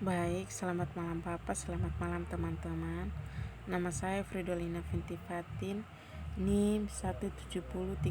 Baik, selamat malam Papa, selamat malam teman-teman. Nama saya Fridolina Finti Fatin, NIM 170303040,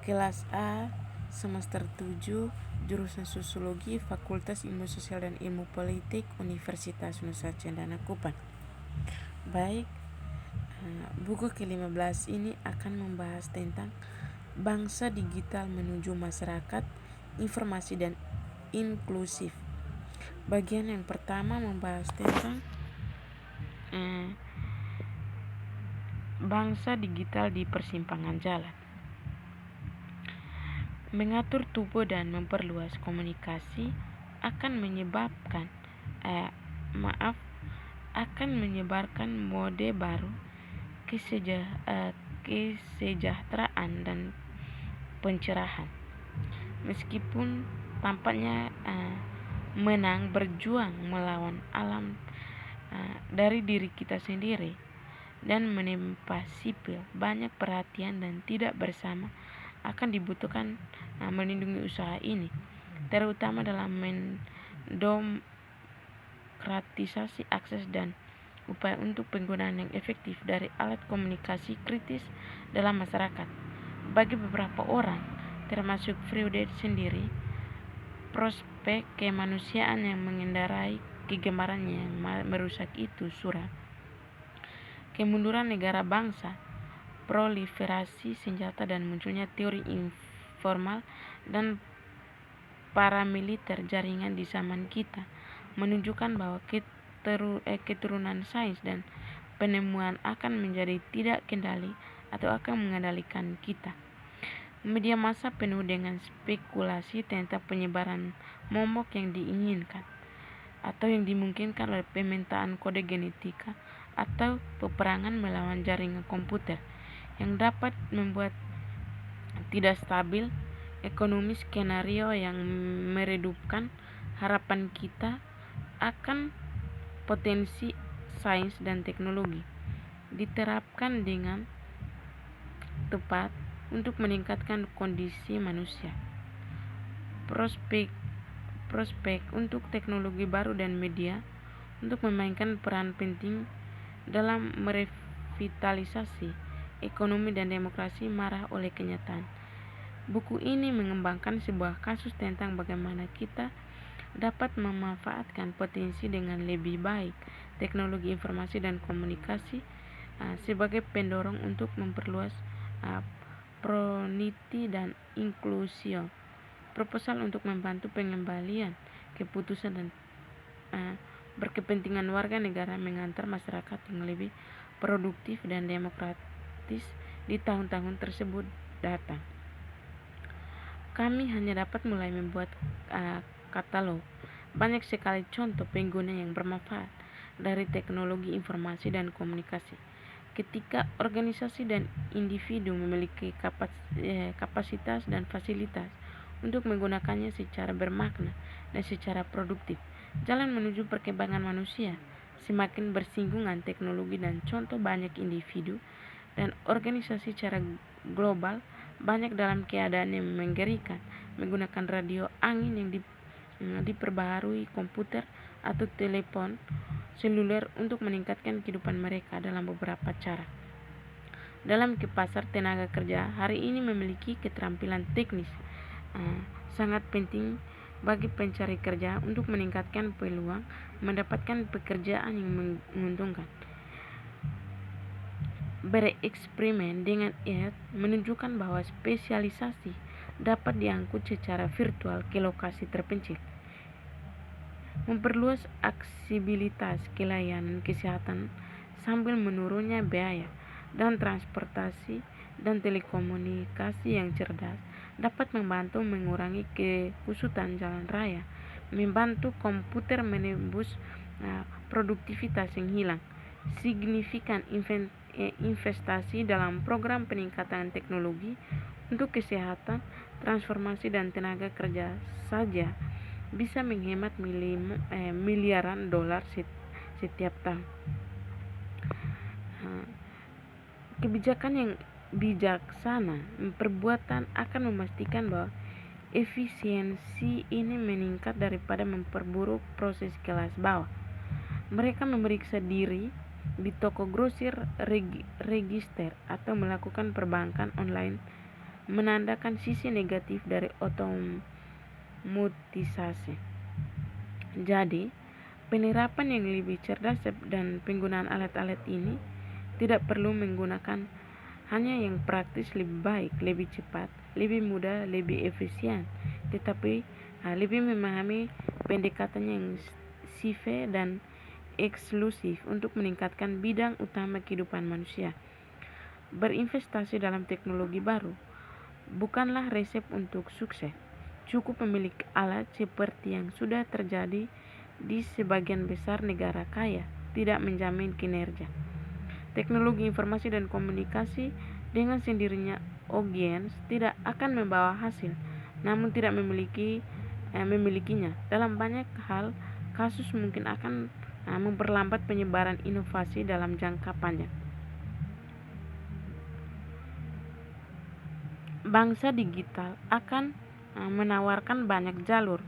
kelas A, semester 7, jurusan Sosiologi, Fakultas Ilmu Sosial dan Ilmu Politik, Universitas Nusa Cendana Kupang. Baik, buku ke-15 ini akan membahas tentang bangsa digital menuju masyarakat informasi dan inklusif. Bagian yang pertama membahas tentang bangsa digital di persimpangan jalan. Mengatur tubuh dan memperluas komunikasi akan menyebarkan mode baru kesejahteraan dan pencerahan. Meskipun tampaknya menang berjuang melawan alam dari diri kita sendiri dan menempa sipil, banyak perhatian dan tidak bersama akan dibutuhkan melindungi usaha ini, terutama dalam mendemokratisasi akses dan upaya untuk penggunaan yang efektif dari alat komunikasi kritis dalam masyarakat. Bagi beberapa orang, termasuk Freud sendiri, prospek kemanusiaan yang mengendarai kegemarannya yang merusak itu suram. Kemunduran negara bangsa, proliferasi senjata dan munculnya teori informal dan paramiliter jaringan di zaman kita menunjukkan bahwa keturunan sains dan penemuan akan menjadi tidak kendali atau akan mengendalikan kita. Media massa penuh dengan spekulasi tentang penyebaran momok yang diinginkan atau yang dimungkinkan oleh pemetaan kode genetika atau peperangan melawan jaringan komputer yang dapat membuat tidak stabil ekonomi, skenario yang meredupkan harapan kita akan potensi sains dan teknologi diterapkan dengan tepat untuk meningkatkan kondisi manusia. Prospek untuk teknologi baru dan media untuk memainkan peran penting dalam merevitalisasi ekonomi dan demokrasi marah oleh kenyataan. Buku ini mengembangkan sebuah kasus tentang bagaimana kita dapat memanfaatkan potensi dengan lebih baik teknologi informasi dan komunikasi sebagai pendorong untuk memperluas proniti dan inklusio. Proposal untuk membantu pengembalian keputusan dan berkepentingan warga negara mengantar masyarakat yang lebih produktif dan demokratis di tahun-tahun tersebut datang. Kami hanya dapat mulai membuat katalog banyak sekali contoh pengguna yang bermanfaat dari teknologi informasi dan komunikasi. Ketika organisasi dan individu memiliki kapasitas dan fasilitas untuk menggunakannya secara bermakna dan secara produktif, jalan menuju perkembangan manusia semakin bersinggungan teknologi dan contoh banyak individu dan organisasi secara global banyak dalam keadaan yang mengerikan menggunakan radio angin yang diperbaharui komputer atau telepon seluler untuk meningkatkan kehidupan mereka dalam beberapa cara. Dalam ke pasar tenaga kerja hari ini memiliki keterampilan teknis sangat penting bagi pencari kerja untuk meningkatkan peluang mendapatkan pekerjaan yang menguntungkan. Bereksperimen dengan AI menunjukkan bahwa spesialisasi dapat diangkut secara virtual ke lokasi terpencil, memperluas aksesibilitas ke layanan kesehatan sambil menurunnya biaya, dan transportasi dan telekomunikasi yang cerdas dapat membantu mengurangi kekusutan jalan raya, membantu komputer menembus produktivitas yang hilang. Signifikan investasi dalam program peningkatan teknologi untuk kesehatan, transformasi dan tenaga kerja saja bisa menghemat miliaran dolar setiap tahun. Kebijakan yang bijaksana perbuatan akan memastikan bahwa efisiensi ini meningkat daripada memperburuk proses kelas bawah. Mereka memeriksa diri di toko grosir, register, atau melakukan perbankan online, menandakan sisi negatif dari otomatisasi. Jadi, penerapan yang lebih cerdas dan penggunaan alat-alat ini tidak perlu menggunakan hanya yang praktis lebih baik, lebih cepat, lebih mudah, lebih efisien, tetapi lebih memahami pendekatan yang sifat dan eksklusif untuk meningkatkan bidang utama kehidupan manusia. Berinvestasi dalam teknologi baru bukanlah resep untuk sukses. Cukup memiliki alat seperti yang sudah terjadi di sebagian besar negara kaya tidak menjamin kinerja. Teknologi informasi dan komunikasi dengan sendirinya audiens tidak akan membawa hasil, namun tidak memilikinya. Dalam banyak hal, kasus mungkin akan memperlambat penyebaran inovasi dalam jangka panjang. Bangsa digital akan menawarkan banyak jalur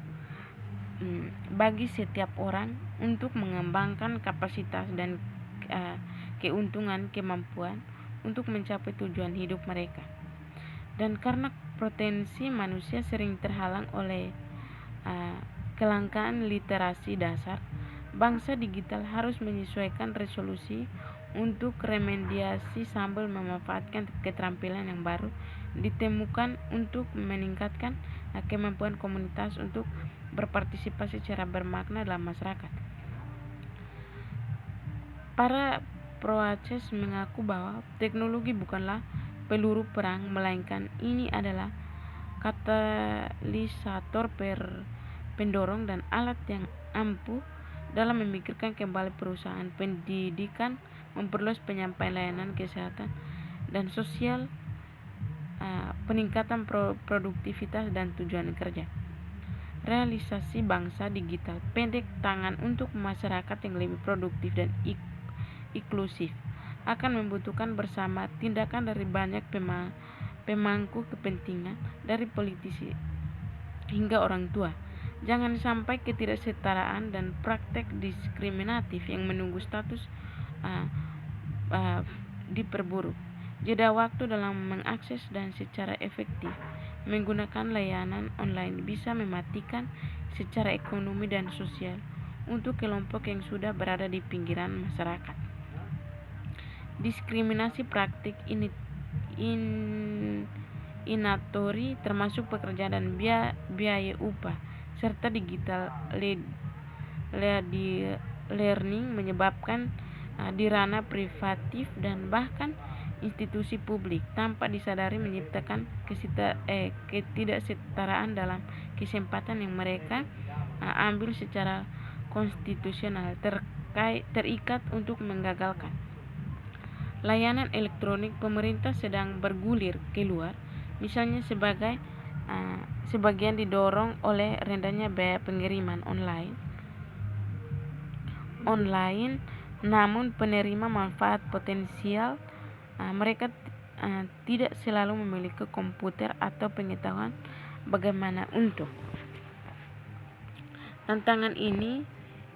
bagi setiap orang untuk mengembangkan kapasitas dan keuntungan kemampuan untuk mencapai tujuan hidup mereka. Dan karena potensi manusia sering terhalang oleh kelangkaan literasi dasar, bangsa digital harus menyesuaikan resolusi untuk remediasi sambil memanfaatkan keterampilan yang baru ditemukan untuk meningkatkan kemampuan komunitas untuk berpartisipasi secara bermakna dalam masyarakat. Para proaces mengaku bahwa teknologi bukanlah peluru perang, melainkan ini adalah katalisator pendorong dan alat yang ampuh dalam memikirkan kembali perusahaan, pendidikan, memperluas penyampaian layanan kesehatan dan sosial, peningkatan produktivitas dan tujuan kerja. Realisasi bangsa digital pendek tangan untuk masyarakat yang lebih produktif dan inklusif akan membutuhkan bersama tindakan dari banyak pemangku kepentingan, dari politisi hingga orang tua. Jangan sampai ketidaksetaraan dan praktek diskriminatif yang menunggu status diperburuk. Jeda waktu dalam mengakses dan secara efektif menggunakan layanan online bisa mematikan secara ekonomi dan sosial untuk kelompok yang sudah berada di pinggiran masyarakat. Diskriminasi praktik inatori termasuk pekerjaan dan biaya upah serta digital learning menyebabkan di ranah privatif dan bahkan institusi publik tanpa disadari menciptakan ketidaksetaraan dalam kesempatan yang mereka ambil secara konstitusional terikat untuk menggagalkan. Layanan elektronik pemerintah sedang bergulir keluar, misalnya sebagian didorong oleh rendahnya biaya pengiriman online, namun penerima manfaat potensial mereka tidak selalu memiliki komputer atau pengetahuan bagaimana untuk. Tantangan ini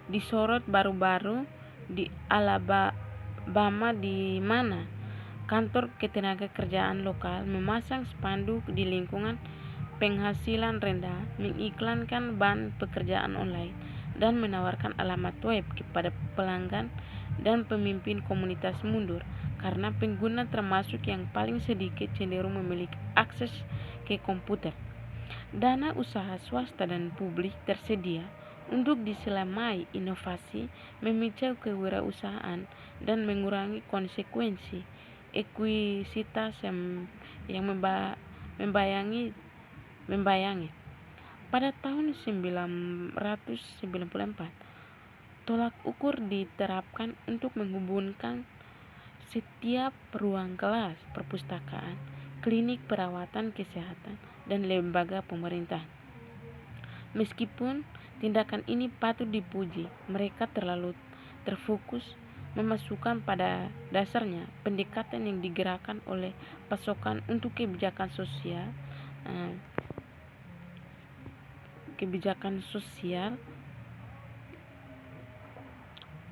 disorot baru-baru di Alabama, di mana kantor ketenagakerjaan lokal memasang spanduk di lingkungan penghasilan rendah, mengiklankan ban pekerjaan online, dan menawarkan alamat web kepada pelanggan dan pemimpin komunitas mundur karena pengguna termasuk yang paling sedikit cenderung memiliki akses ke komputer. Dana usaha swasta dan publik tersedia untuk diselamai inovasi, memicu kewirausahaan, dan mengurangi konsekuensi ekuisitas yang membayangi. Pada tahun 1994, tolak ukur diterapkan untuk menghubungkan setiap ruang kelas, perpustakaan, klinik perawatan kesehatan, dan lembaga pemerintah. Meskipun tindakan ini patut dipuji, mereka terlalu terfokus memasukkan pada dasarnya pendekatan yang digerakkan oleh pasokan untuk kebijakan sosial kebijakan sosial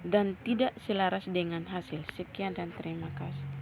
dan tidak selaras dengan hasil. Sekian dan terima kasih.